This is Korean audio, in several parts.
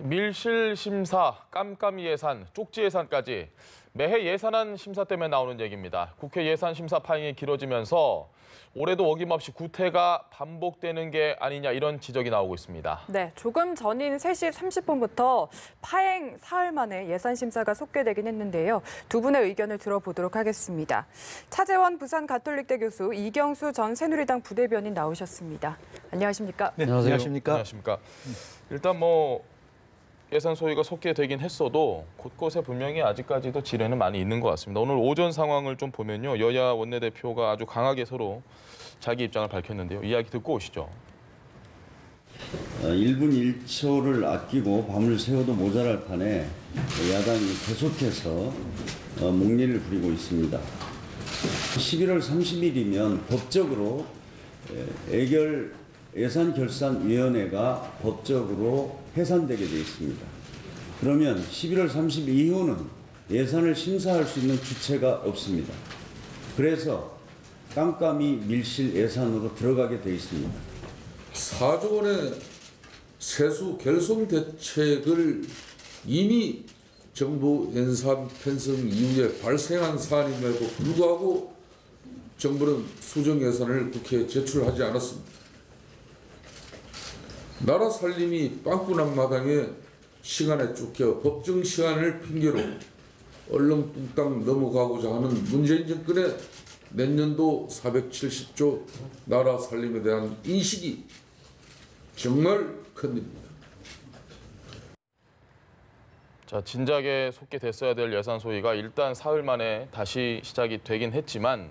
밀실 심사, 깜깜이 예산, 쪽지 예산까지 매해 예산안 심사 때문에 나오는 얘기입니다. 국회 예산 심사 파행이 길어지면서 올해도 어김없이 구태가 반복되는 게 아니냐 이런 지적이 나오고 있습니다. 네, 조금 전인 3시 30분부터 파행 사흘 만에 예산 심사가 속개되긴 했는데요. 두 분의 의견을 들어보도록 하겠습니다. 차재원 부산가톨릭대 교수, 이경수 전 새누리당 부대변인 나오셨습니다. 안녕하십니까? 네, 안녕하십니까? 안녕하십니까? 일단 예산 소위가 속개되긴 했어도 곳곳에 분명히 아직까지도 지뢰는 많이 있는 것 같습니다. 오늘 오전 상황을 좀 보면요. 여야 원내대표가 아주 강하게 서로 자기 입장을 밝혔는데요. 이야기 듣고 오시죠. 1분 1초를 아끼고 밤을 새워도 모자랄 판에 야당이 계속해서 목리를 부리고 있습니다. 11월 30일이면 법적으로 예산결산위원회가 법적으로 해산되게 되어 있습니다. 그러면 11월 30일 이후는 예산을 심사할 수 있는 주체가 없습니다. 그래서 깜깜이 밀실 예산으로 들어가게 되어 있습니다. 4조 원의 세수 결손 대책을 이미 정부 연산 편성 이후에 발생한 사안임에도 불구하고 정부는 수정 예산을 국회에 제출하지 않았습니다. 나라 살림이 빵꾸난 마당에 시간에 쫓겨 법정 시간을 핑계로 얼렁뚱땅 넘어가고자 하는 문재인 정권의 내년도 470조 나라 살림에 대한 인식이 정말 큰일입니다. 자, 진작에 속개됐어야 될 예산 소위가 일단 사흘 만에 다시 시작이 되긴 했지만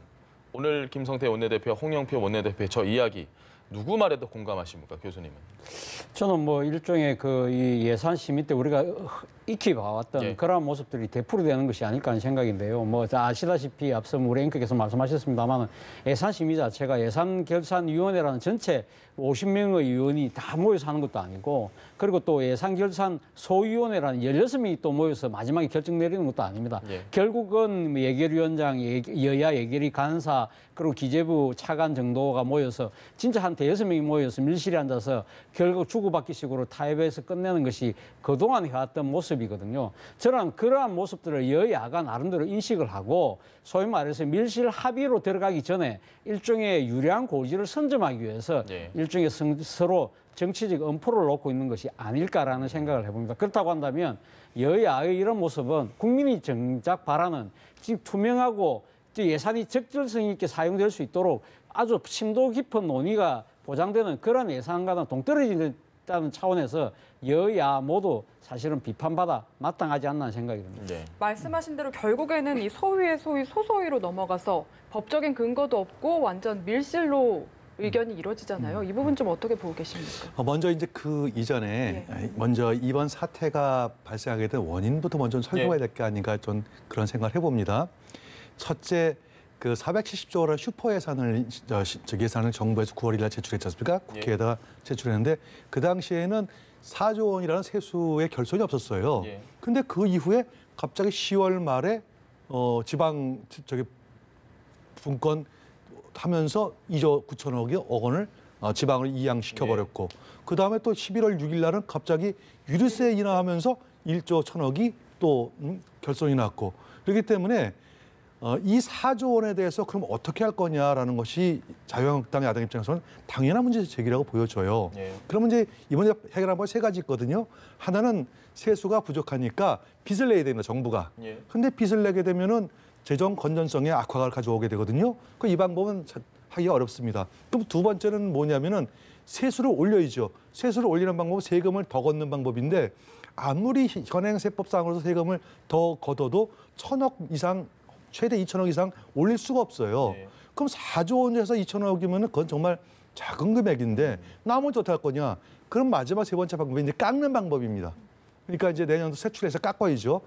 오늘 김성태 원내대표와 홍영표 원내대표의 저 이야기 누구 말에도 공감하십니까, 교수님은? 저는 일종의 이 예산 심의 때 우리가 익히 봐왔던 그러한 모습들이 되풀이되는 것이 아닐까 하는 생각인데요. 아시다시피 앞서 우리 앵커께서 말씀하셨습니다만 예산 심의 자체가 예산결산위원회라는 전체 50명의 위원이 다 모여서 하는 것도 아니고, 그리고 또 예산결산 소위원회라는 16명이 또 모여서 마지막에 결정 내리는 것도 아닙니다. 결국은 예결위원장, 여야 예결위 간사, 그리고 기재부 차관 정도가 모여서 진짜 한 5명이 모여서 밀실에 앉아서 결국 주고받기식으로 타협해서 끝내는 것이 그동안 해왔던 모습이거든요. 저는 그러한 모습들을 여야가 나름대로 인식을 하고 소위 말해서 밀실 합의로 들어가기 전에 일종의 유리한 고지를 선점하기 위해서 일종의 서로 정치적 엄포를 놓고 있는 것이 아닐까라는 생각을 해봅니다. 그렇다고 한다면 여야의 이런 모습은 국민이 정작 바라는 지금 투명하고 예산이 적절성 있게 사용될 수 있도록 아주 심도 깊은 논의가 보장되는 그런 예산과는 동떨어진다는 차원에서 여야 모두 사실은 비판받아 마땅하지 않나 생각이 듭니다. 말씀하신 대로 결국에는 이 소위의 소위 소소위로 넘어가서 법적인 근거도 없고 완전 밀실로 의견이 이루어지잖아요. 이 부분 좀 어떻게 보고 계십니까? 먼저 이제 그 이전에 먼저 이번 사태가 발생하게 된 원인부터 먼저 설명해야 될 게 아닌가 좀 그런 생각을 해봅니다. 첫째, 그 470조 원의 슈퍼 예산을 예산을 정부에서 9월 1일 제출했지 않습니까? 국회에다가 제출했는데 그 당시에는 4조 원이라는 세수의 결손이 없었어요. 근데 그 이후에 갑자기 10월 말에 지방 분권 하면서 2조 9천억 원을 지방으로 이양시켜 버렸고 그 다음에 또 11월 6일 날은 갑자기 유류세 인하하면서 1조 1천억이 또 결손이 났고, 그렇기 때문에 이 4조 원에 대해서 그럼 어떻게 할 거냐라는 것이 자유한국당 야당 입장에서는 당연한 문제 제기라고 보여져요. 그러면 이제 이번에 해결한 건 3가지 있거든요. 하나는 세수가 부족하니까 빚을 내야 됩니다, 정부가. 근데 빚을 내게 되면은 재정 건전성에 악화를 가져오게 되거든요. 이 방법은 하기가 어렵습니다. 그럼 두 번째는 뭐냐면은 세수를 올려야죠. 세수를 올리는 방법은 세금을 더 걷는 방법인데 아무리 현행 세법상으로서 세금을 더 걷어도 1,000억 이상 최대 2천억 이상 올릴 수가 없어요. 그럼 4조 원에서 2천억이면 그건 정말 작은 금액인데 나머지 어떻게 할 거냐? 그럼 마지막 세 번째 방법이 이제 깎는 방법입니다. 그러니까 이제 내년도 세출해서 깎아야죠.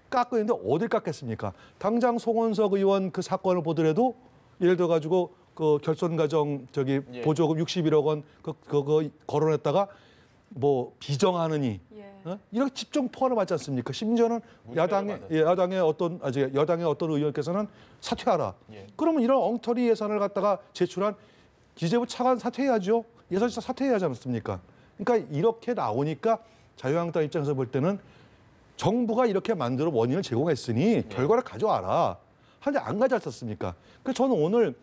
깎았는데 어딜 깎겠습니까? 당장 송원석 의원 그 사건을 보더라도 예를 들어 가지고 그 결손가정 보조금 61억 원 그거 거론했다가 비정하느니 이렇게 집중 포화를 받지 않습니까? 심지어는 여당의 어떤 의원께서는 사퇴하라. 그러면 이런 엉터리 예산을 갖다가 제출한 기재부 차관 사퇴해야죠. 예산실장 사퇴해야 하지 않습니까? 그러니까 이렇게 나오니까 자유한국당 입장에서 볼 때는 정부가 이렇게 만들어 원인을 제공했으니 결과를 가져와라. 하는데 안 가져왔었습니까? 그래서 저는 오늘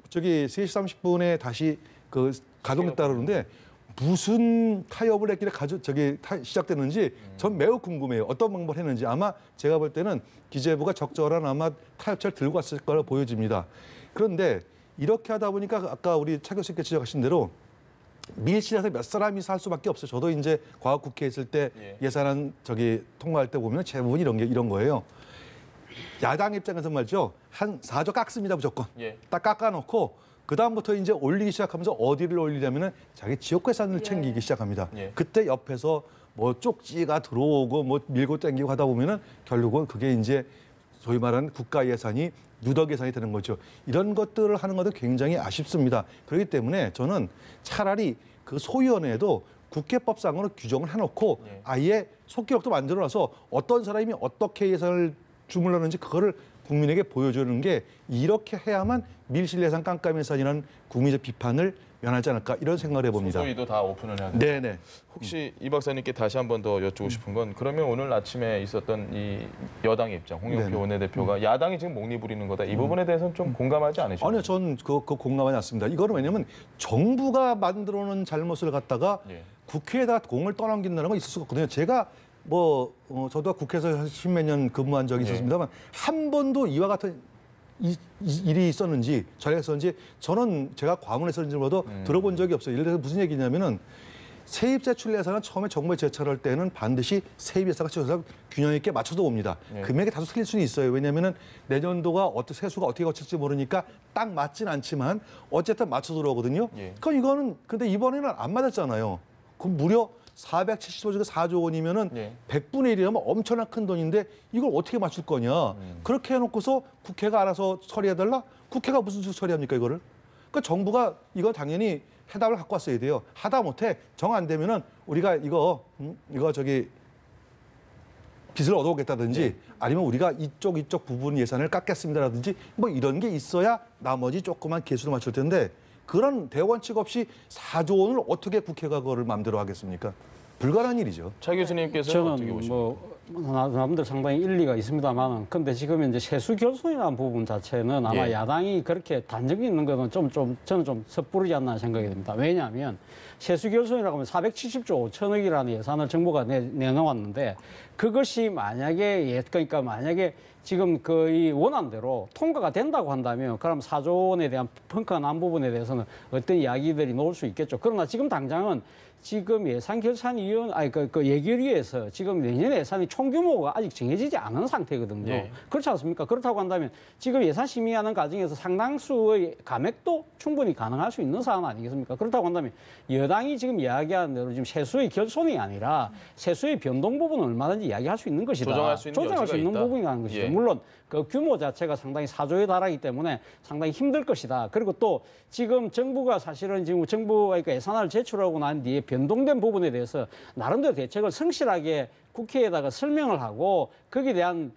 저기 3시 30분에 다시 그 가동됐다 그러는데 무슨 타협을 했길래 시작됐는지 전 매우 궁금해요. 어떤 방법을 했는지. 아마 제가 볼 때는 기재부가 적절한 아마 타협책을 들고 왔을 거라 보여집니다. 그런데 이렇게 하다 보니까 아까 우리 차 교수님께 지적하신 대로 밀실에서 몇 사람이 살 수밖에 없어요. 저도 이제 과학 국회 있을 때 예산안 통과할 때 보면 대부분 이런 거예요. 야당 입장에서 말이죠. 한 4조 깎습니다, 무조건. 딱 깎아놓고 그다음부터 이제 올리기 시작하면서 어디를 올리냐면은 자기 지역 예산을 챙기기 시작합니다. 그때 옆에서 뭐 쪽지가 들어오고 뭐 밀고 당기고 하다 보면은 결국은 그게 이제 소위 말하는 국가 예산이 누덕 예산이 되는 거죠. 이런 것들을 하는 것도 굉장히 아쉽습니다. 그렇기 때문에 저는 차라리 그 소위원회에도 국회법상으로 규정을 해놓고 아예 속기록도 만들어놔서 어떤 사람이 어떻게 예산을 주물렀는지 그거를 국민에게 보여주는 게 이렇게 해야만 밀실 예산 깜깜 예산이라는 국민적 비판을 면하지 않을까 이런 생각을 해봅니다. 소소위도 다 오픈을 해야 돼요. 네네. 혹시 이 박사님께 다시 한 번 더 여쭙고 싶은 건 그러면 오늘 아침에 있었던 이 여당의 입장, 홍영표 네네. 원내대표가 야당이 지금 목리 부리는 거다. 이 부분에 대해서는 좀 공감하지 않으시나요? 아니요, 전 그거 공감하지 않습니다. 이거는 왜냐하면 정부가 만들어놓은 잘못을 갖다가 국회에다 공을 떠넘긴다는 건 있을 수가 없거든요. 제가 저도 국회에서 십몇 년 근무한 적이 있었습니다만 한 번도 이와 같은 일이 있었는지 전례가 있었는지 저는 제가 과문에서 있는지 몰라도 들어본 적이 없어요. 예를 들어서 무슨 얘기냐면은 세입세출 예산은 처음에 정부에 제출할 때는 반드시 세입 예산과 세수가 균형 있게 맞춰서 옵니다. 금액이 다소 틀릴 수는 있어요. 왜냐하면은 내년도가 세수가 어떻게 거칠지 모르니까 딱 맞진 않지만 어쨌든 맞춰서 들어오거든요. 그럼 이거는 근데 이번에는 안 맞았잖아요. 그럼 무려 470조 4조 원이면은 100분의 1이라면 엄청난 큰 돈인데 이걸 어떻게 맞출 거냐. 그렇게 해놓고서 국회가 알아서 처리해달라? 국회가 무슨 수로 처리합니까 이거를? 그러니까 정부가 이거 당연히 해답을 갖고 왔어야 돼요. 하다 못해 정 안 되면은 우리가 이거 빚을 얻어오겠다든지 아니면 우리가 이쪽 부분 예산을 깎겠습니다라든지 뭐 이런 게 있어야 나머지 조그만 개수를 맞출 텐데 그런 대원칙 없이 4조 원을 어떻게 국회가 그거를 마음대로 하겠습니까? 불가능한 일이죠. 차 교수님께서는 어떻게 저는 보십니까? 남들 상당히 일리가 있습니다만, 근데 지금 이제 세수 결손이라는 부분 자체는 아마 야당이 그렇게 단정이 있는 것은 저는 좀 섣부르지 않나 생각이 듭니다. 왜냐하면 세수 결손이라고 하면 470조 5천억이라는 예산을 정부가 내놓았는데 그것이 만약에 그러니까 만약에 지금 이 원안대로 통과가 된다고 한다면 그럼 4조 원에 대한 평가 난 부분에 대해서는 어떤 이야기들이 나올 수 있겠죠. 그러나 지금 당장은 지금 예결위에서 지금 내년 예산이 총규모가 아직 정해지지 않은 상태거든요. 그렇지 않습니까? 그렇다고 한다면 지금 예산 심의하는 과정에서 상당수의 감액도 충분히 가능할 수 있는 사안 아니겠습니까? 그렇다고 한다면 여당이 지금 이야기하는 대로 지금 세수의 결손이 아니라 세수의 변동 부분은 얼마든지 이야기할 수 있는 것이다. 조정할 수 있는 여지가 부분이라는 것이죠. 물론 그 규모 자체가 상당히 4조에 달하기 때문에 상당히 힘들 것이다. 그리고 또 지금 정부가 사실은 지금 정부가 예산안을 제출하고 난 뒤에 변동된 부분에 대해서 나름대로 대책을 성실하게 국회에다가 설명을 하고 거기에 대한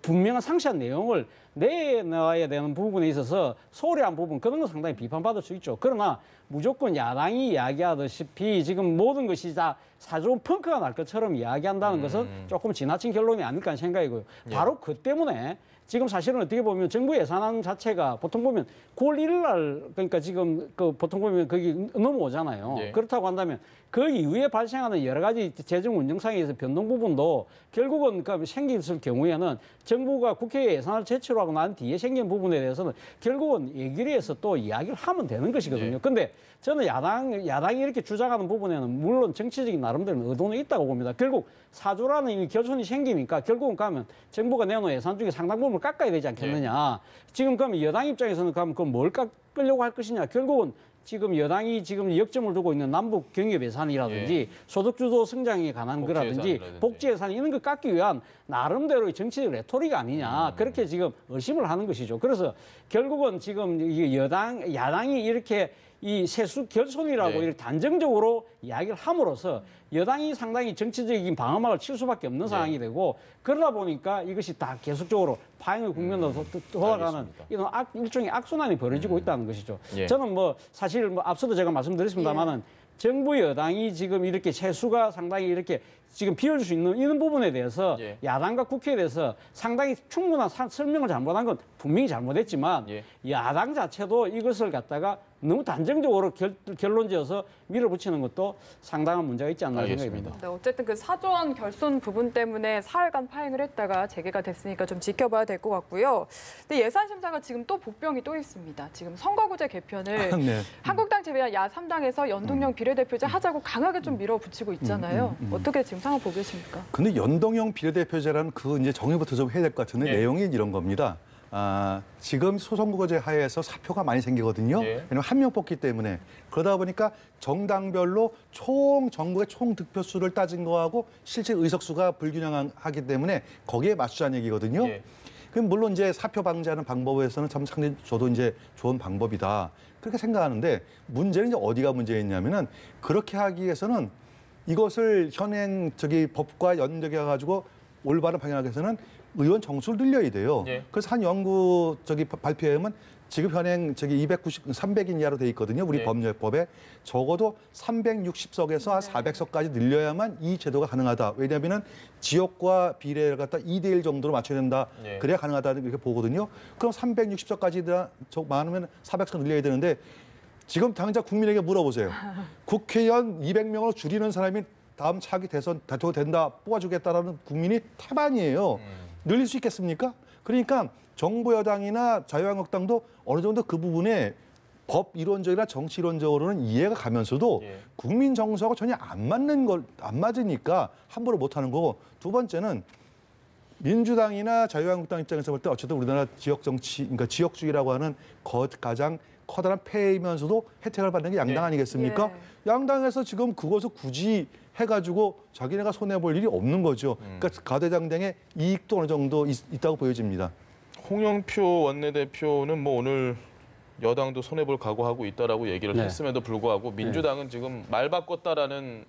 분명한 상세한 내용을 내놔야 되는 부분에 있어서 소홀한 부분 그런 건 상당히 비판받을 수 있죠. 그러나 무조건 야당이 이야기하다시피 지금 모든 것이 다 4조 원 펑크가 날 것처럼 이야기한다는 것은 조금 지나친 결론이 아닐까 하는 생각이고요. 바로 그 때문에 지금 사실은 어떻게 보면 정부 예산안 자체가 보통 보면 9월 1일 날 그러니까 지금 보통 보면 거기 넘어오잖아요. 그렇다고 한다면 그 이후에 발생하는 여러 가지 재정 운영상에서 변동 부분도 결국은 생겼을 경우에는 정부가 국회에 예산을 제출하고 난 뒤에 생긴 부분에 대해서는 결국은 예결위에서 또 이야기를 하면 되는 것이거든요. 근데 저는 야당이 이렇게 주장하는 부분에는 물론 정치적인 나름대로 의도는 있다고 봅니다. 결국 4조라는 이 결손이 생기니까 결국은 가면 정부가 내놓은 예산 중에 상당 부분을 깎아야 되지 않겠느냐. 지금 그러면 여당 입장에서는 그럼 뭘 깎으려고 할 것이냐. 결국은 지금 여당이 지금 역점을 두고 있는 남북 경협 예산이라든지 소득주도 성장에 관한 거라든지 복지 예산 이런 거 깎기 위한 나름대로의 정치적 레토릭 아니냐. 그렇게 지금 의심을 하는 것이죠. 그래서 결국은 지금 야당이 이렇게 이 세수 결손이라고 이렇게 단정적으로 이야기를 함으로써 여당이 상당히 정치적인 방어막을 칠 수밖에 없는 상황이 되고 그러다 보니까 이것이 다 계속적으로 파행의 국면으로 돌아가는 이런 일종의 악순환이 벌어지고 있다는 것이죠. 저는 사실 앞서도 제가 말씀드렸습니다만은 정부 여당이 지금 이렇게 세수가 상당히 이렇게 지금 비워줄 수 있는 이런 부분에 대해서 예. 야당과 국회에 대해서 상당히 충분한 설명을 잘못한 건 분명히 잘못했지만 예. 야당 자체도 이것을 갖다가 너무 단정적으로 결론지어서 밀어붙이는 것도 상당한 문제가 있지 않나 생각이 알겠습니다. 듭니다. 네, 어쨌든 그 4조 원 결손 부분 때문에 사흘간 파행을 했다가 재개가 됐으니까 좀 지켜봐야 될 것 같고요. 근데 예산심사가 지금 또 복병이 또 있습니다. 지금 선거구제 개편을 네. 한국당 제외한 야3당에서 연동형 비례대표제 하자고 강하게 좀 밀어붙이고 있잖아요. 어떻게 지금 상황 보고 계십니까? 근데 연동형 비례대표제라는 그 이제 정의부터 좀 해야 될 것 같은데 예. 내용이 이런 겁니다. 지금 소선거제 하에서 사표가 많이 생기거든요. 예. 왜냐면 한 명 뽑기 때문에. 그러다 보니까 정당별로 전국의 총 득표수를 따진 거하고 실제 의석수가 불균형하기 때문에 거기에 맞추자는 얘기거든요. 예. 그럼 물론 이제 사표 방지하는 방법에서는 참 상당히 저도 이제 좋은 방법이다. 그렇게 생각하는데 문제는 이제 어디가 문제였냐면은 그렇게 하기 위해서는 이것을 현행 법과 연계해 가지고 올바른 방향하기 위해서는 의원 정수를 늘려야 돼요. 예. 그래서 한 연구 발표에 보면 지금 현행 300인 이하로 돼 있거든요. 우리 예. 법률법에 적어도 360석에서 한 400석까지 늘려야만 이 제도가 가능하다. 왜냐하면은 지역과 비례를 갖다 2대1 정도로 맞춰야 된다. 예. 그래야 가능하다 이렇게 보거든요. 그럼 360석까지 많으면 400석 늘려야 되는데 지금 당장 국민에게 물어보세요. 국회의원 200명으로 줄이는 사람이 다음 차기 대선 대통령 된다 뽑아주겠다라는 국민이 태반이에요. 늘릴 수 있겠습니까? 그러니까 정부 여당이나 자유한국당도 어느 정도 그 부분에 법 이론적이나 정치 이론적으로는 이해가 가면서도 예. 국민 정서하고 전혀 안 맞으니까 함부로 못하는 거고, 두 번째는 민주당이나 자유한국당 입장에서 볼 때 어쨌든 우리나라 지역 정치, 그러니까 지역주의라고 하는 가장 커다란 폐이면서도 혜택을 받는 게 양당 네. 아니겠습니까? 예. 양당에서 지금 그것을 굳이 해가지고 자기네가 손해볼 일이 없는 거죠. 그러니까 가대장당의 이익도 어느 정도 있다고 보여집니다. 홍영표 원내대표는 뭐 오늘 여당도 손해볼 각오하고 있다라고 얘기를 네. 했음에도 불구하고 민주당은 지금 말 바꿨다라는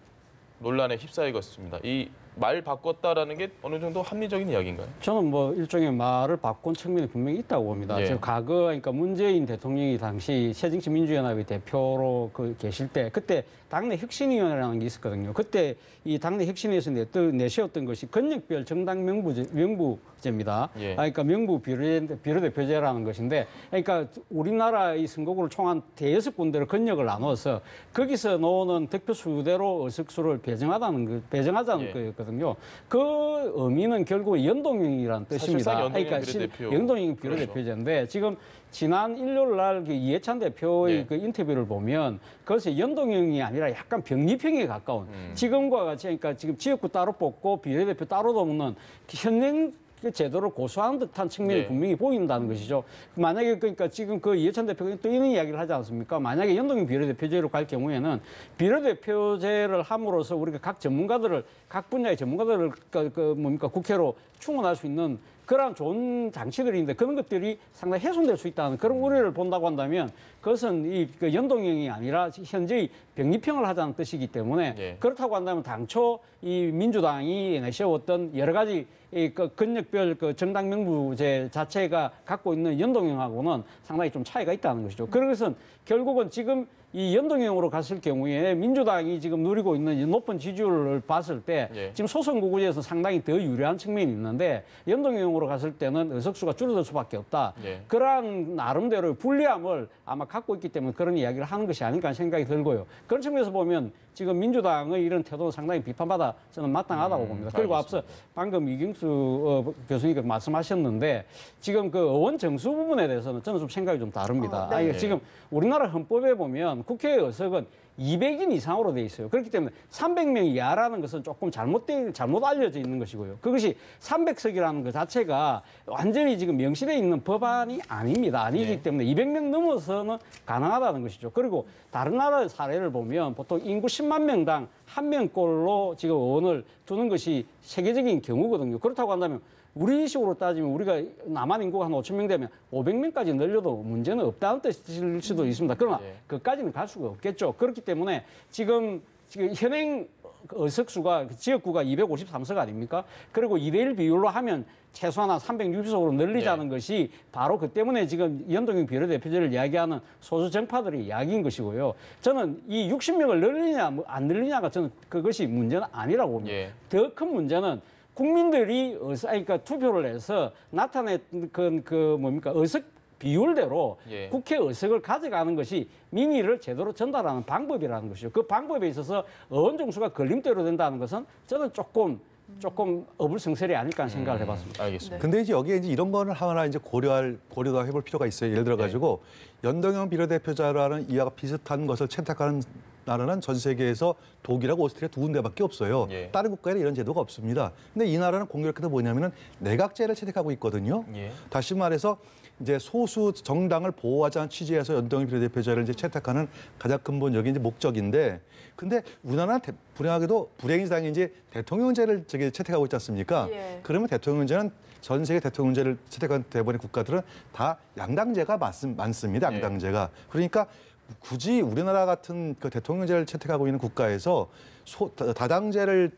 논란에 휩싸이고 있습니다. 이 말 바꿨다라는 게 어느 정도 합리적인 이야기인가요? 저는 뭐 일종의 말을 바꾼 측면이 분명히 있다고 봅니다. 예. 지금 과거 그러니까 문재인 대통령이 당시 새정치민주연합의 대표로 계실 때 그때 당내 혁신위원회라는 게 있었거든요. 그때 이 당내 혁신위에서 내세웠던 것이 권역별 정당 명부제입니다. 예. 그러니까 명부 비례대표제라는 것인데, 그러니까 우리나라의 선거구를 총 한 대여섯 군데를 권역을 나눠서 거기서 나오는 득표수대로 의석수를 배정하자는 예. 거였거든요. 그 의미는 결국 연동형이라는 뜻입니다. 사실상 연동형 비례대표. 연동형 그렇죠. 비례대표제인데 지금 지난 일요일 날 이해찬 대표의 예. 그 인터뷰를 보면 그것이 연동형이 아니라 약간 병립형에 가까운 지금과 같이 그러니까 지금 지역구 따로 뽑고 비례대표 따로 돕는 현행 그 제도를 고수하는 듯한 측면이 네. 분명히 보인다는 것이죠. 만약에 그러니까 지금 그 이해찬 대표가 또 이런 이야기를 하지 않습니까? 만약에 연동형 비례대표제로 갈 경우에는 비례대표제를 함으로써 우리가 각 분야의 전문가들을 국회로 충원할 수 있는 그런 좋은 장치들인데 그런 것들이 상당히 훼손될 수 있다는 그런 우려를 본다고 한다면 그것은 그 연동형이 아니라 현재의 병립형을 하자는 뜻이기 때문에 예. 그렇다고 한다면 당초 이 민주당이 내세웠던 여러 가지 그 권역별 그 정당 명부제 자체가 갖고 있는 연동형하고는 상당히 좀 차이가 있다는 것이죠. 그것은 결국은 지금 이 연동형으로 갔을 경우에 민주당이 지금 누리고 있는 이 높은 지지율을 봤을 때 예. 지금 소선거구제에서 상당히 더 유리한 측면이 있는데 연동형으로 갔을 때는 의석수가 줄어들 수밖에 없다. 예. 그러한 나름대로의 불리함을 아마 갖고 있기 때문에 그런 이야기를 하는 것이 아닐까 하는 생각이 들고요. 그런 측면에서 보면 지금 민주당의 이런 태도는 상당히 비판받아 저는 마땅하다고 봅니다. 그리고 앞서 방금 이경수 교수님께서 말씀하셨는데 지금 그 의원 정수 부분에 대해서는 저는 좀 생각이 좀 다릅니다. 네. 아니, 지금 우리나라 헌법에 보면 국회의 의석은 200인 이상으로 돼 있어요. 그렇기 때문에 300명 이하라는 것은 조금 잘못 알려져 있는 것이고요. 그것이 300석이라는 것 자체가 완전히 지금 명시되어 있는 법안이 아닙니다. 아니기 네. 때문에 200명 넘어서는 가능하다는 것이죠. 그리고 다른 나라의 사례를 보면 보통 인구 10만 명당 한 명꼴로 지금 의원을 두는 것이 세계적인 경우거든요. 그렇다고 한다면 우리 식으로 따지면 우리가 남한 인구가 한 5천 명 되면 500명까지 늘려도 문제는 없다는 뜻일 수도 있습니다. 그러나 예. 그까지는 갈 수가 없겠죠. 그렇기 때문에 지금 현행 의석수가 지역구가 253석 아닙니까? 그리고 2대1 비율로 하면 최소한 한 360석으로 늘리자는 것이 바로 그 때문에 지금 연동형 비례대표제를 이야기하는 소수 정파들의 이야기인 것이고요. 저는 이 60명을 늘리냐 안 늘리냐가 저는 그것이 문제는 아니라고 봅니다. 더 큰 문제는 국민들이 그러니까 투표를 해서 나타낸 뭡니까 의석 비율대로 국회 의석을 가져가는 것이 민의를 제대로 전달하는 방법이라는 것이죠. 그 방법에 있어서 의원정수가 걸림돌이 된다는 것은 저는 조금 어불성설이 아닐까 하는 생각을 해봤습니다. 알겠습니다. 근데 이제 여기에 이제 이런 거는 하나 이제 고려도 해볼 필요가 있어요. 예를 들어 가지고 연동형 비례대표자라는 이와 비슷한 것을 채택하는 나라는 전 세계에서 독일하고 오스트리아 두 군데밖에 없어요. 다른 국가에는 이런 제도가 없습니다. 근데 이 나라는 공교롭게도 뭐냐면은 내각제를 채택하고 있거든요. 다시 말해서 이제 소수 정당을 보호하자는 취지에서 연동형 비례대표자를 이제 채택하는 가장 근본적인 이제 목적인데, 근데 우리나라는 불행하게도 불행이상이 이제 대통령제를 채택하고 있지 않습니까? 그러면 대통령제는 전 세계 대통령제를 채택한 대부분의 국가들은 다 양당제가 많습니다. 양당제가. 그러니까 굳이 우리나라 같은 그 대통령제를 채택하고 있는 국가에서 다당제를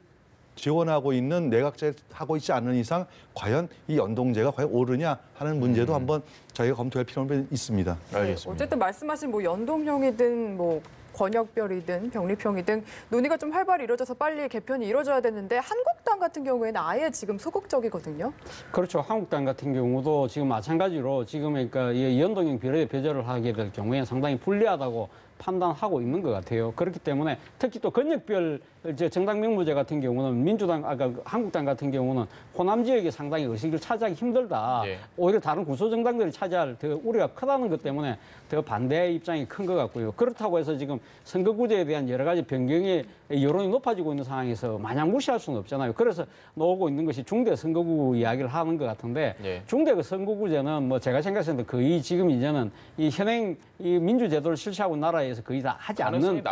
지원하고 있는 내각제 하고 있지 않은 이상 과연 이 연동제가 과연 옳으냐 하는 문제도 한번 저희가 검토할 필요가 있습니다. 알겠습니다. 어쨌든 말씀하신 뭐 연동형이든 뭐 권역별이든 병립형이든 논의가 좀 활발히 이루어져서 빨리 개편이 이루어져야 되는데 한국당 같은 경우에는 아예 지금 소극적이거든요. 그렇죠. 한국당 같은 경우도 지금 마찬가지로 지금 그러니까 이 연동형 비례대표제를 하게 될 경우에 상당히 불리하다고 판단하고 있는 것 같아요. 그렇기 때문에 특히 또 권역별 이제 정당 명부제 같은 경우는 한국당 같은 경우는 호남 지역이 상당히 의식을 차지하기 힘들다. 오히려 다른 구소 정당들이 차지할 더 우려가 크다는 것 때문에 더 반대 입장이 큰 것 같고요. 그렇다고 해서 지금 선거구제에 대한 여러 가지 변경의 여론이 높아지고 있는 상황에서 마냥 무시할 수는 없잖아요. 그래서 나오고 있는 것이 중대 선거구 이야기를 하는 것 같은데 중대 그 선거구제는 뭐 제가 생각했을 때 거의 지금 이제는 이 현행 이 민주제도를 실시하고 있는 나라에서 거의 다 하지 않는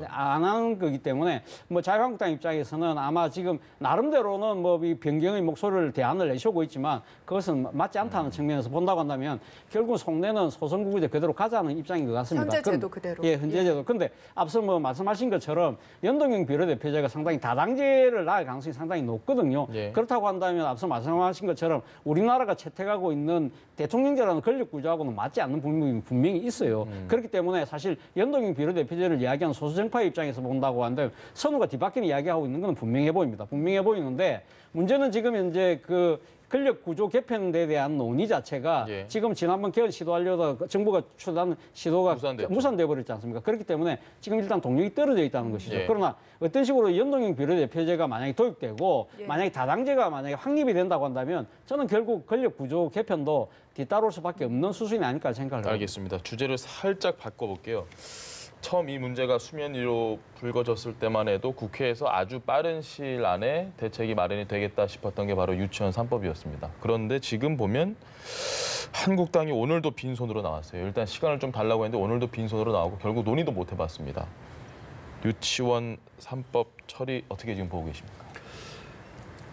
안 하는 거기 때문에 뭐 자유한국당 입장에서는 아마 지금 나름대로는 뭐 이 변경의 목소리를 대안을 내시고 있지만 그것은 맞지 않다는 측면에서 본다고 한다면 결국 속내는 소선거구제 그대로 가자는 입장인 것 같습니다. 현재 제도 그대로. 현재 제도. 근데 앞서 뭐 말씀하신 것처럼 연동형 비례대표제가 상당히 다당제를 낳을 가능성이 상당히 높거든요. 그렇다고 한다면 앞서 말씀하신 것처럼 우리나라가 채택하고 있는 대통령제라는 권력 구조하고는 맞지 않는 부분이 분명히 있어요. 그렇기 때문에 사실 연동형 비례대표제를 이야기하는 소수정파의 입장에서 본다고 한다면 선우가 뒤바뀌는 이야기하고 있는 건 분명해 보입니다. 분명해 보이는데 문제는 지금 현재 그 권력 구조 개편에 대한 논의 자체가 지금 지난번 개헌 시도하려다 정부가 추진한 시도가 무산돼 버렸지 않습니까? 그렇기 때문에 지금 일단 동력이 떨어져 있다는 것이죠. 그러나 어떤 식으로 연동형 비례대표제가 만약에 도입되고 만약에 다당제가 만약에 확립이 된다고 한다면 저는 결국 권력 구조 개편도 뒤따라올 수밖에 없는 수순이 아닐까 생각을 합니다. 알겠습니다. 주제를 살짝 바꿔볼게요. 처음 이 문제가 수면 위로 불거졌을 때만 해도 국회에서 아주 빠른 시일 안에 대책이 마련이 되겠다 싶었던 게 바로 유치원 3법이었습니다. 그런데 지금 보면 한국당이 오늘도 빈손으로 나왔어요. 일단 시간을 좀 달라고 했는데 오늘도 빈손으로 나오고 결국 논의도 못 해봤습니다. 유치원 3법 처리 어떻게 지금 보고 계십니까?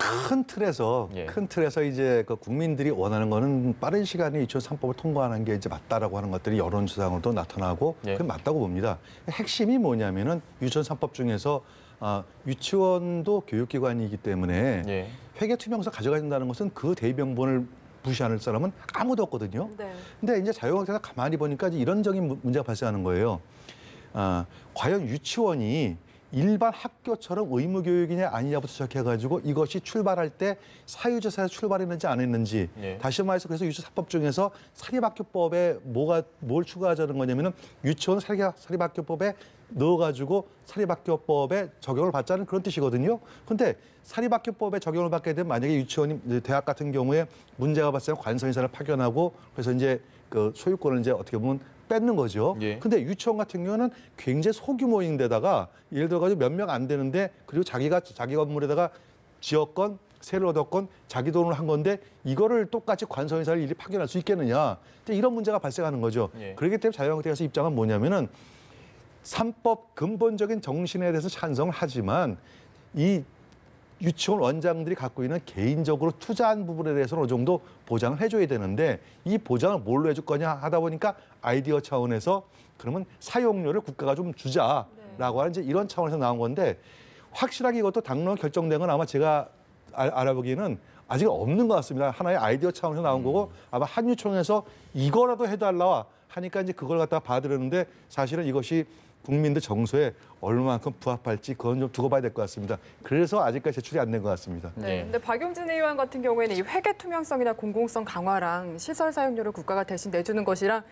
큰 틀에서 이제 그 국민들이 원하는 거는 빠른 시간에 유치원 3법을 통과하는 게 이제 맞다라고 하는 것들이 여론조사상으로도 나타나고 그게 맞다고 봅니다. 핵심이 뭐냐면은 유치원 3법 중에서 유치원도 교육기관이기 때문에 회계 투명성 가져가야 된다는 것은 그 대의명분을 무시하는 사람은 아무도 없거든요. 근데 이제 자유한국당에서 가만히 보니까 이제 이런적인 문제가 발생하는 거예요. 과연 유치원이 일반 학교처럼 의무 교육이냐 아니냐부터 시작해가지고 이것이 출발할 때 사유재산에서 출발했는지 안 했는지 다시 말해서 그래서 유치원 3법 중에서 사립학교법에 뭘 추가하자는 거냐면은 유치원 사립학교법에 넣어가지고 사립학교법에 적용을 받자는 그런 뜻이거든요. 근데 사립학교법에 적용을 받게 되면 만약에 유치원이 대학 같은 경우에 문제가 발생하면 관선인사를 파견하고 그래서 이제 그 소유권을 이제 어떻게 보면 뺏는 거죠. 근데 유치원 같은 경우는 굉장히 소규모인데다가 예를 들어가지고 몇 명 안 되는데 그리고 자기 건물에다가 지었건 세를 얻었건 자기 돈으로 한 건데 이거를 똑같이 관선인사를 일일이 파견할 수 있겠느냐. 이런 문제가 발생하는 거죠. 그렇기 때문에 자유한국당에서 입장은 뭐냐면은 3법 근본적인 정신에 대해서 찬성을 하지만 이 유치원 원장들이 갖고 있는 개인적으로 투자한 부분에 대해서는 어느 정도 보장을 해줘야 되는데 이 보장을 뭘로 해줄 거냐 하다 보니까 아이디어 차원에서 그러면 사용료를 국가가 좀 주자라고 하는 이제 이런 차원에서 나온 건데 확실하게 이것도 당론 결정된 건 아마 제가 알아보기에는 아직 없는 것 같습니다. 하나의 아이디어 차원에서 나온 거고 아마 한유총에서 이거라도 해달라 하니까 이제 그걸 갖다가 받으려는데 사실은 이것이 국민들 정서에 얼마만큼 부합할지 그건 좀 두고 봐야 될 것 같습니다. 그래서 아직까지 제출이 안 된 것 같습니다. 네. 근데 박용진 의원 같은 경우에는 이 회계 투명성이나 공공성 강화랑 시설 사용료를 국가가 대신 내주는 것이랑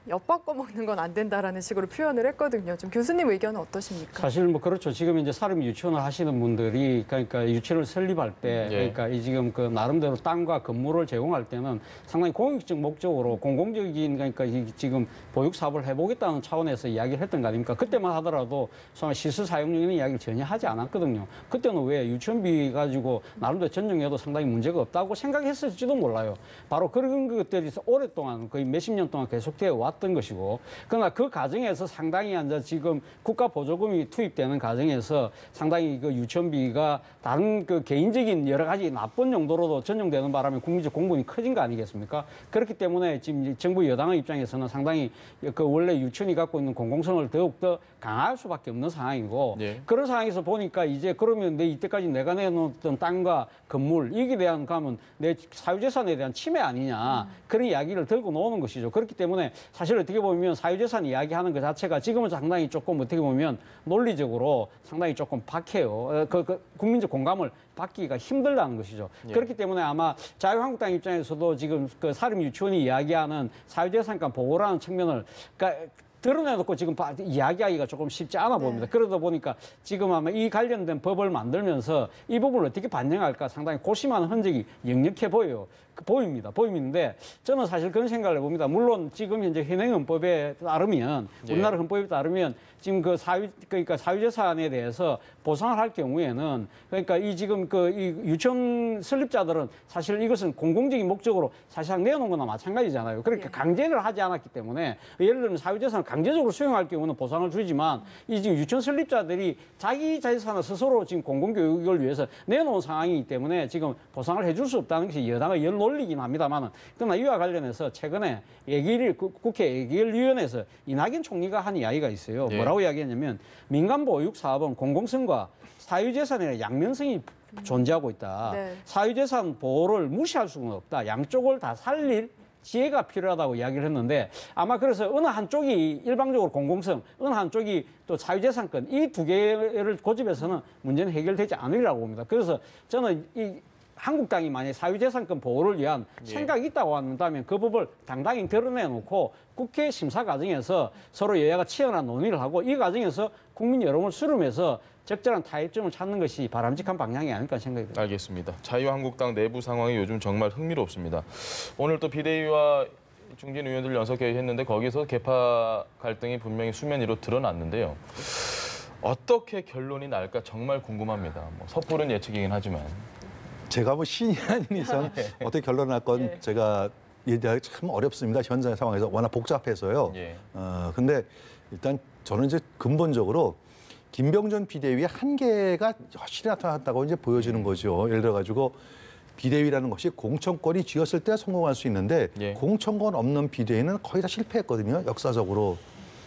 엿바꿔 먹는 건 안 된다라는 식으로 표현을 했거든요. 좀 교수님 의견은 어떠십니까? 사실 뭐 그렇죠. 지금 이제 사립 유치원을 하시는 분들이 그러니까 유치원을 설립할 때 그러니까 이 지금 그 나름대로 땅과 건물을 제공할 때는 상당히 공익적 목적으로 공공적인 그러니까 이 지금 보육 사업을 해보겠다는 차원에서 이야기를 했던 거 아닙니까? 그때만 하더라도 시설 사용료는 이야기를 전혀 하지 않았거든요. 그때는 왜 유치원비 가지고 나름대로 전용해도 상당히 문제가 없다고 생각했을지도 몰라요. 바로 그런 것들이 오랫동안 거의 몇십 년 동안 계속되어 왔던 것이고, 그러나 그 과정에서 상당히 이제 지금 국가 보조금이 투입되는 과정에서 상당히 그 유치원비가 다른 그 개인적인 여러 가지 나쁜 용도로도 전용되는 바람에 국민적 공분이 커진 거 아니겠습니까? 그렇기 때문에 지금 정부 여당의 입장에서는 상당히 그 원래 유치원이 갖고 있는 공공성을 더욱더 강화할 수밖에 없는 상황이고, 그런 상황에서 보니까 이제 그러면 이때까지 내가 내놓았던 땅과 건물 이게 대한 가면 내 사유재산에 대한 침해 아니냐 그런 이야기를 들고 나오는 것이죠. 그렇기 때문에 사실 어떻게 보면 사유재산 이야기하는 것 자체가 지금은 상당히 조금 어떻게 보면 논리적으로 상당히 조금 박해요. 국민적 공감을 받기가 힘들다는 것이죠. 그렇기 때문에 아마 자유한국당 입장에서도 지금 그 사립 유치원이 이야기하는 사유재산권 보호라는 측면을 드러내놓고 지금 이야기하기가 조금 쉽지 않아 봅니다. 그러다 보니까 지금 아마 이 관련된 법을 만들면서 이 부분을 어떻게 반영할까 상당히 고심하는 흔적이 역력해 보이는데 저는 사실 그런 생각을 해봅니다. 물론 지금 현재 현행 헌법에 따르면 우리나라 헌법에 따르면 지금 그러니까 사유재산에 대해서 보상을 할 경우에는 그러니까 이 지금 이 유치원 설립자들은 사실 이것은 공공적인 목적으로 사실상 내놓은 거나 마찬가지잖아요. 그러니까 강제를 하지 않았기 때문에 예를 들면 사유재산을 강제적으로 수용할 경우는 보상을 주지만 이 지금 유치원 설립자들이 자기 재산을 스스로 지금 공공교육을 위해서 내놓은 상황이기 때문에 지금 보상을 해줄 수 없다는 것이 여당의 논리이긴 합니다만, 그러나 이와 관련해서 최근에 국회 예결위원회에서 이낙연 총리가 한 이야기가 있어요. 뭐라고 이야기했냐면 민간 보육 사업은 공공성과 사유재산의 양면성이 존재하고 있다. 사유재산 보호를 무시할 수는 없다. 양쪽을 다 살릴 지혜가 필요하다고 이야기를 했는데, 아마 그래서 어느 한쪽이 일방적으로 공공성, 어느 한쪽이 또 사유재산권 이 두 개를 고집해서는 문제는 해결되지 않으리라고 봅니다. 그래서 저는 이 한국당이 만약에 사유재산권 보호를 위한 생각이 있다고 한다면 그 법을 당당히 드러내놓고 국회 심사 과정에서 서로 여야가 치열한 논의를 하고 이 과정에서 국민 여론을 수렴해서 적절한 타협점을 찾는 것이 바람직한 방향이 아닐까 생각이 듭니다. 알겠습니다. 자유한국당 내부 상황이 요즘 정말 흥미롭습니다. 오늘 또 비대위와 중진 의원들 연석회의 했는데 거기서 개파 갈등이 분명히 수면 위로 드러났는데요. 어떻게 결론이 날까 정말 궁금합니다. 섣부른 예측이긴 하지만. 제가 신이 아닌 이상 어떻게 결론날 건 제가 얘기하기 참 어렵습니다. 현장 상황에서 워낙 복잡해서요. 근데 일단 저는 이제 근본적으로 김병준 비대위의 한계가 확실히 나타났다고 이제 보여지는 거죠. 예를 들어 가지고 비대위라는 것이 공천권이 쥐었을 때 성공할 수 있는데 공천권 없는 비대위는 거의 다 실패했거든요. 역사적으로.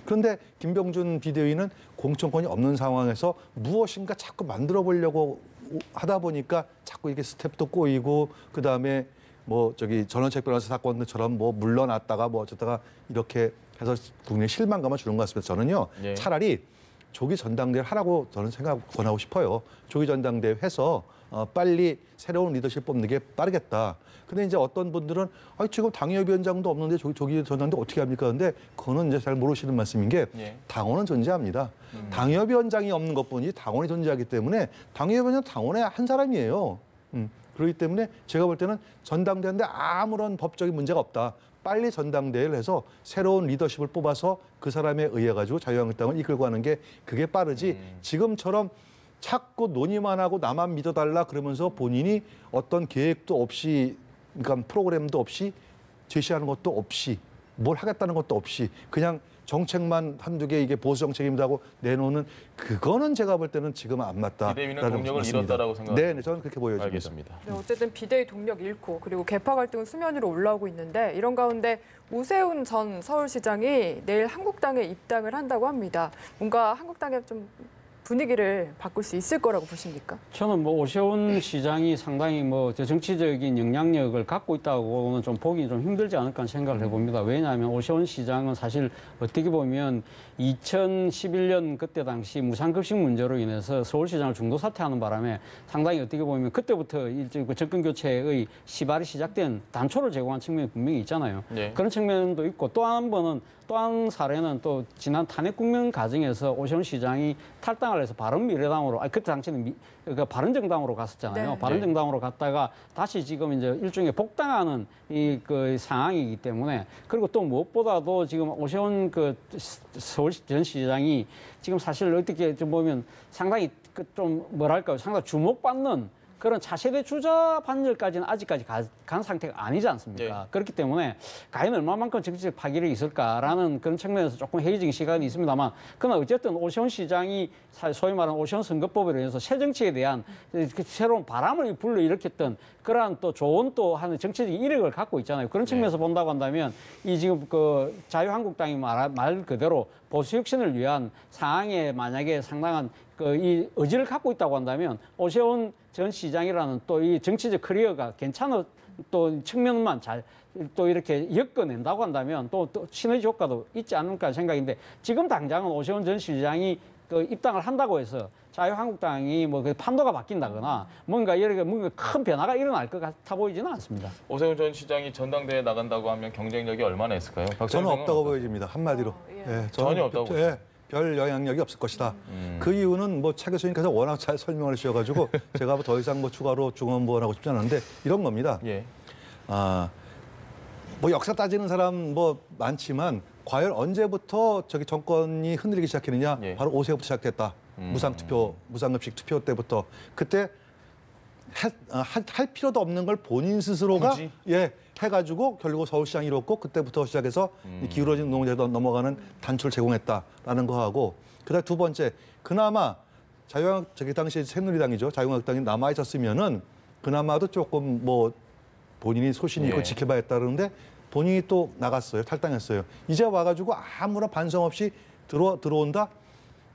그런데 김병준 비대위는 공천권이 없는 상황에서 무엇인가 자꾸 만들어 보려고 하다 보니까 자꾸 이렇게 스텝도 꼬이고 그다음에 전원책 변호사 사건처럼 물러났다가 어쩌다가 이렇게 해서 국민의 실망감을 주는 것 같습니다. 저는요. 차라리 조기 전당대회 하라고 저는 권하고 싶어요. 조기 전당대회 해서 빨리 새로운 리더십 뽑는 게 빠르겠다. 근데 이제 어떤 분들은 지금 당협위원장도 없는데 조기 전당대회 어떻게 합니까? 근데 그거는 이제 잘 모르시는 말씀인 게 당원은 존재합니다. 당협위원장이 없는 것뿐이지 당원이 존재하기 때문에 당협위원장은 당원의 한 사람이에요. 그렇기 때문에 제가 볼 때는 전당대회인데 아무런 법적인 문제가 없다. 빨리 전당대회를 해서 새로운 리더십을 뽑아서 그 사람에 의해 가지고 자유한국당을 이끌고 가는 게 그게 빠르지 지금처럼 자꾸 논의만 하고 나만 믿어달라 그러면서 본인이 어떤 계획도 없이 그러니까 프로그램도 없이 제시하는 것도 없이 뭘 하겠다는 것도 없이 그냥 정책만 한두 개 이게 보수 정책입니다 하고 내놓는 그거는 제가 볼 때는 지금 안 맞다. 비대위는 동력을 잃었다라고 생각합니다. 네, 저는 그렇게 보여집니다. 알겠습니다. 네, 어쨌든 비대위 동력 잃고 그리고 개파 갈등은 수면 위로 올라오고 있는데 이런 가운데 오세훈 전 서울시장이 내일 한국당에 입당을 한다고 합니다. 뭔가 한국당에 좀 분위기를 바꿀 수 있을 거라고 보십니까? 저는 뭐 오세훈 시장이 상당히 뭐 정치적인 영향력을 갖고 있다고는 좀 보기 좀 힘들지 않을까 생각을 해봅니다. 왜냐하면 오세훈 시장은 사실 어떻게 보면 2011년 그때 당시 무상급식 문제로 인해서 서울시장을 중도 사퇴하는 바람에 상당히 어떻게 보면 그때부터 그 정권 교체의 시발이 시작된 단초를 제공한 측면이 분명히 있잖아요. 네. 그런 측면도 있고 또 한 사례는 또 지난 탄핵 국면 과정에서 오세훈 시장이 탈당을 해서 바른미래당으로, 그때 당시는 그러니까 바른정당으로 갔었잖아요. 네. 바른정당으로 갔다가 다시 지금 이제 일종의 복당하는 그 상황이기 때문에, 그리고 또 무엇보다도 지금 오세훈 그 서울시 전 시장이 지금 사실 어떻게 좀 보면 상당히 좀 뭐랄까요, 상당히 주목받는 그런 차세대 주자 반열까지는 아직까지 간 상태가 아니지 않습니까? 네. 그렇기 때문에 과연 얼마만큼 정치적 파괴력이 있을까라는 그런 측면에서 조금 회의적인 시간이 있습니다만, 그러나 어쨌든 오세훈 시장이 소위 말하는 오세훈 선거법으로 인해서 새 정치에 대한 새로운 바람을 불러일으켰던 그러한 또 좋은 또 하는 정치적인 이력을 갖고 있잖아요. 그런 측면에서 본다고 한다면 이 지금 그 자유한국당이 말 그대로 보수 혁신을 위한 상황에 만약에 상당한 그 이 의지를 갖고 있다고 한다면 오세훈 전 시장이라는 또 이 정치적 커리어가 괜찮은 또 측면만 잘 또 이렇게 엮어낸다고 한다면 또 시너지 효과도 있지 않을까 생각인데, 지금 당장은 오세훈 전 시장이 그 입당을 한다고 해서 자유한국당이 뭐 그 판도가 바뀐다거나 뭔가 큰 변화가 일어날 것 같아 보이지는 않습니다. 오세훈 전 시장이 전당대회에 나간다고 하면 경쟁력이 얼마나 있을까요? 저는 없다고 보여집니다. 한마디로. 예. 전혀 없다고 별 영향력이 없을 것이다. 그 이유는 뭐 차 교수님께서 워낙 잘 설명을 주셔가지고 제가 더 이상 뭐 추가로 중언부언하고 싶지 않은데 이런 겁니다. 예. 뭐 역사 따지는 사람 뭐 많지만 과연 언제부터 저기 정권이 흔들리기 시작했느냐? 예. 바로 5세부터 시작됐다. 무상급식 투표 때부터. 그때 할 필요도 없는 걸 본인 스스로가 굳이? 해가지고 결국 서울시장이 이뤘고, 그때부터 시작해서 이 기울어진 노동제도 넘어가는 단초를 제공했다라는 거하고, 그다음 두 번째, 그나마 저기 당시 새누리당이죠, 자유한국당이 남아 있었으면은 그나마도 조금 뭐 본인이 소신이 있고 예. 지켜봐야 했다는데 본인이 또 나갔어요, 탈당했어요. 이제 와가지고 아무런 반성 없이 들어온다.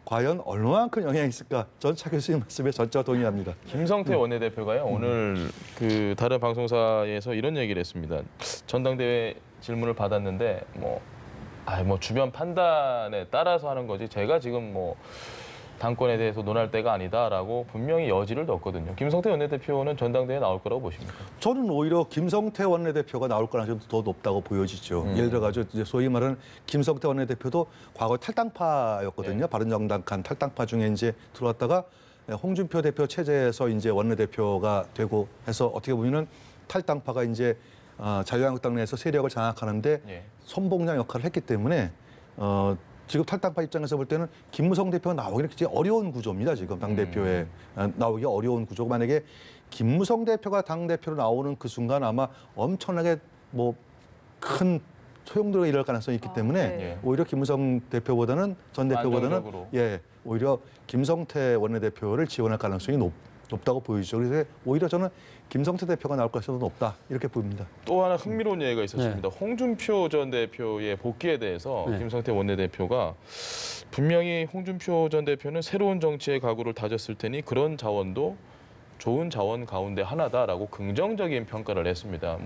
과연 얼마만큼 영향이 있을까? 전 차 교수님 말씀에 전적으로 동의합니다. 김성태 원내대표가요, 오늘 그 다른 방송사에서 이런 얘기를 했습니다. 전당대회 질문을 받았는데 뭐 주변 판단에 따라서 하는 거지 제가 지금 뭐 당권에 대해서 논할 때가 아니다라고 분명히 여지를 뒀거든요. 김성태 원내대표는 전당대회에 나올 거라고 보십니까? 저는 오히려 김성태 원내대표가 나올 가능성이 더 높다고 보여지죠. 예를 들어가지고 이제 소위 말하는 김성태 원내대표도 과거 탈당파였거든요. 바른정당 간 탈당파 중에 이제 들어왔다가 홍준표 대표 체제에서 이제 원내대표가 되고 해서 어떻게 보면은 탈당파가 이제 자유한국당 내에서 세력을 장악하는데 예. 선봉장 역할을 했기 때문에 지금 탈당파 입장에서 볼 때는 김무성 대표가 나오기는 굉장히 어려운 구조입니다. 지금 당대표에 나오기 어려운 구조고, 만약에 김무성 대표가 당대표로 나오는 그 순간 아마 엄청나게 뭐 큰 소용돌이가 일어날 가능성이 있기 때문에 네. 오히려 김무성 대표보다는 전 대표보다는 안정적으로. 오히려 김성태 원내대표를 지원할 가능성이 높다고 보이죠. 그래서 오히려 저는 김성태 대표가 나올 가능성이 높다 이렇게 보입니다. 또 하나 흥미로운 얘기가 있었습니다. 홍준표 전 대표의 복귀에 대해서 김성태 원내대표가 분명히 홍준표 전 대표는 새로운 정치의 각오를 다졌을 테니 그런 자원도 좋은 자원 가운데 하나다라고 긍정적인 평가를 했습니다.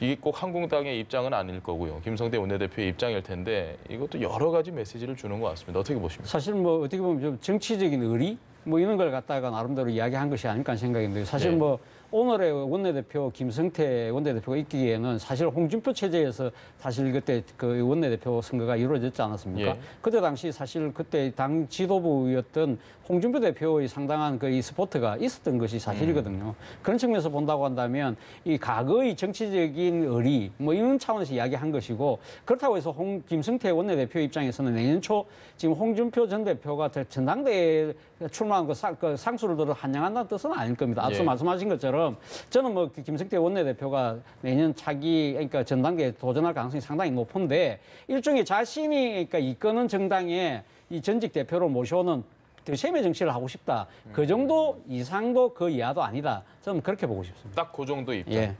이게 꼭 한국당의 입장은 아닐 거고요. 김성태 원내대표의 입장일 텐데 이것도 여러 가지 메시지를 주는 것 같습니다. 어떻게 보십니까? 사실 뭐 어떻게 보면 좀 정치적인 의리 뭐 이런 걸 갖다가 나름대로 이야기한 것이 아닐까 생각인데요. 사실 네. 뭐 오늘의 원내대표 김성태 원내대표가 있기에는 사실 홍준표 체제에서 사실 그때 그 원내대표 선거가 이루어졌지 않았습니까? 예. 그때 당시 사실 그때 당 지도부였던 홍준표 대표의 상당한 그 이 스포트가 있었던 것이 사실이거든요. 그런 측면에서 본다고 한다면 이 과거의 정치적인 의리 뭐 이런 차원에서 이야기한 것이고, 그렇다고 해서 김성태 원내대표 입장에서는 내년 초 지금 홍준표 전 대표가 전당대회에 출마한 그 상수를 들어 환영한다는 뜻은 아닐 겁니다. 앞서 예. 말씀하신 것처럼 저는 뭐 김성태 원내대표가 내년 그러니까 전당대회에 도전할 가능성이 상당히 높은데, 일종의 자신이 그러니까 이끄는 정당의 이 전직 대표로 모셔오는 대셈의 정치를 하고 싶다. 그 정도 이상도 그 이하도 아니다. 저는 그렇게 보고 싶습니다. 딱 그 정도 입장. 예.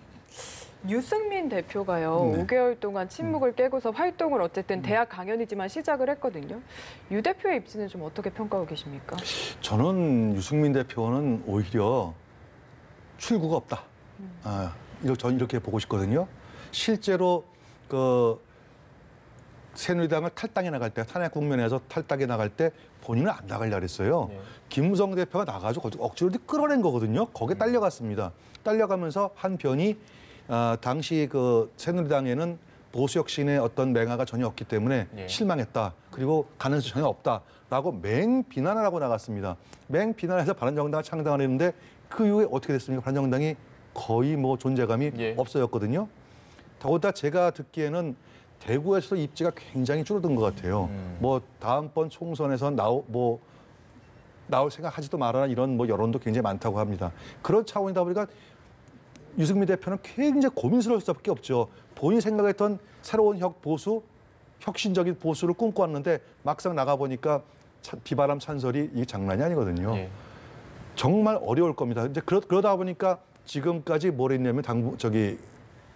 유승민 대표가요. 네. 5개월 동안 침묵을 깨고서 활동을 어쨌든 대학 강연이지만 시작을 했거든요. 유 대표의 입지는 좀 어떻게 평가하고 계십니까? 저는 유승민 대표는 오히려 출구가 없다. 저는 이렇게 보고 싶거든요. 실제로 그 새누리당을 탈당해 나갈 때, 탄핵 국면에서 탈당해 나갈 때 본인은 안 나가려고 그랬어요. 네. 김무성 대표가 나가지고 억지로 끌어낸 거거든요. 거기에 딸려갔습니다. 딸려가면서 한 변이 당시 그 새누리당에는 보수혁신의 어떤 맹아가 전혀 없기 때문에 네. 실망했다. 그리고 가능성이 전혀 없다라고 맹비난을 하고 나갔습니다. 맹비난해서 바른정당을 창당을 했는데 그 이후에 어떻게 됐습니까? 바른정당이 거의 뭐 존재감이 예. 없어졌거든요. 더구나 제가 듣기에는 대구에서도 입지가 굉장히 줄어든 것 같아요. 뭐 다음번 총선에서 나올 생각하지도 말아라 이런 뭐 여론도 굉장히 많다고 합니다. 그런 차원이다 보니까 유승민 대표는 굉장히 고민스러울 수밖에 없죠. 본인이 생각했던 새로운 혁신적인 보수를 꿈꿔왔는데 막상 나가 보니까 비바람 찬설이 이게 장난이 아니거든요. 예. 정말 어려울 겁니다. 이제 그러다 보니까 지금까지 뭘 했냐면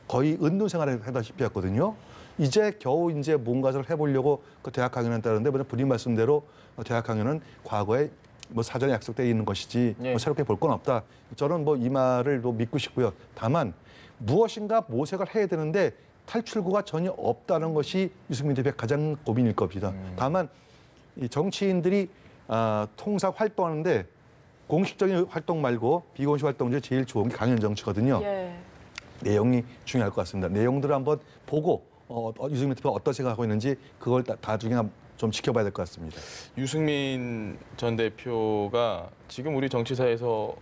거의 은둔 생활을 하다시피 했거든요. 이제 겨우 이제 뭔가를 해보려고 그 대학 강연을 따르는데 본인 말씀대로 대학 강연은 과거에 뭐 사전에 약속되어 있는 것이지 예. 뭐 새롭게 볼 건 없다. 저는 뭐 이 말을 또 믿고 싶고요. 다만 무엇인가 모색을 해야 되는데 탈출구가 전혀 없다는 것이 유승민 대표의 가장 고민일 겁니다. 다만 이 정치인들이 통상 활동하는데 공식적인 활동 말고 비공식 활동 중에 제일 좋은 게 강연 정치거든요. 예. 내용이 중요할 것 같습니다. 내용들을 한번 보고 유승민 대표가 어떤 생각하고 있는지 그걸 나중에 좀 지켜봐야 될 것 같습니다. 유승민 전 대표가 지금 우리 정치사에서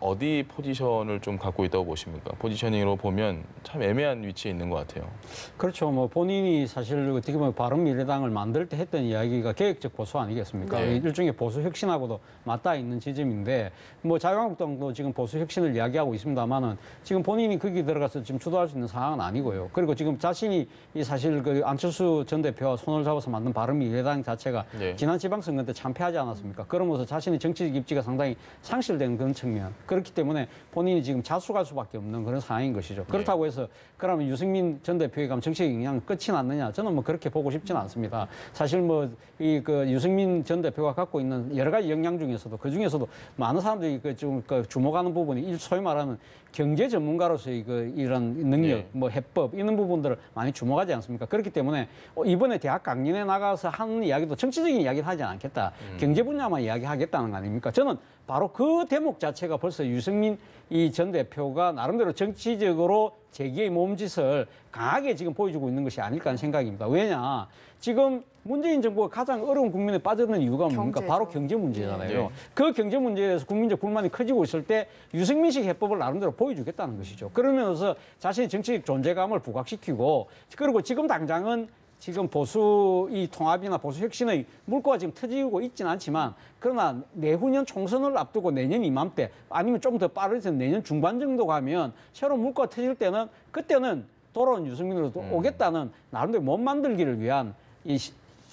어디 포지션을 좀 갖고 있다고 보십니까? 포지셔닝으로 보면 참 애매한 위치에 있는 것 같아요. 그렇죠. 뭐 본인이 사실 어떻게 보면 바른미래당을 만들 때 했던 이야기가 계획적 보수 아니겠습니까? 네. 일종의 보수 혁신하고도 맞닿아 있는 지점인데 뭐 자유한국당도 지금 보수 혁신을 이야기하고 있습니다만은 지금 본인이 거기 들어가서 지금 주도할 수 있는 상황은 아니고요. 그리고 지금 자신이 이 사실 그 안철수 전 대표와 손을 잡아서 만든 바른미래당 자체가 네. 지난 지방선거 때 참패하지 않았습니까? 그러면서 자신의 정치적 입지가 상당히 상실된 그런 측면. 그렇기 때문에 본인이 지금 자수갈 수밖에 없는 그런 상황인 것이죠. 그렇다고 해서 그러면 유승민 전 대표에 가면 정치적 영향 끝이 났느냐? 저는 뭐 그렇게 보고 싶지는 않습니다. 사실 뭐 이 그 유승민 전 대표가 갖고 있는 여러 가지 역량 중에서도 그 중에서도 많은 사람들이 좀 주목하는 부분이 소위 말하는 경제 전문가로서의 이런 능력, 네. 뭐 해법 이런 부분들을 많이 주목하지 않습니까? 그렇기 때문에 이번에 대학 강연에 나가서 하는 이야기도 정치적인 이야기를 하지 않겠다. 경제 분야만 이야기하겠다는 거 아닙니까? 저는 바로 그 대목 자체가 벌써 유승민 이 전 대표가 나름대로 정치적으로 재기의 몸짓을 강하게 지금 보여주고 있는 것이 아닐까 하는 생각입니다. 왜냐? 지금 문재인 정부가 가장 어려운 국면에 빠져드는 이유가 뭡니까? 경제죠. 바로 경제 문제잖아요. 네. 그 경제 문제에서 국민적 불만이 커지고 있을 때 유승민식 해법을 나름대로 보여주겠다는 것이죠. 그러면서 자신의 정치적 존재감을 부각시키고 그리고 지금 당장은 지금 보수 이 통합이나 보수 혁신의 물꼬가 지금 터지고 있지는 않지만 그러나 내후년 총선을 앞두고 내년 이맘때 아니면 좀 더 빠르게 내년 중반 정도 가면 새로운 물꼬가 터질 때는 그때는 돌아온 유승민으로 오겠다는 나름대로 몸 만들기를 위한 이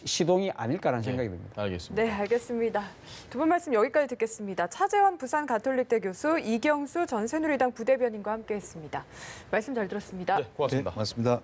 시동이 아닐까라는 생각이 듭니다. 알겠습니다. 네, 알겠습니다. 두 분 말씀 여기까지 듣겠습니다. 차재원 부산 가톨릭대 교수, 이경수 전 새누리당 부대변인과 함께했습니다. 말씀 잘 들었습니다. 네, 고맙습니다. 네, 맞습니다.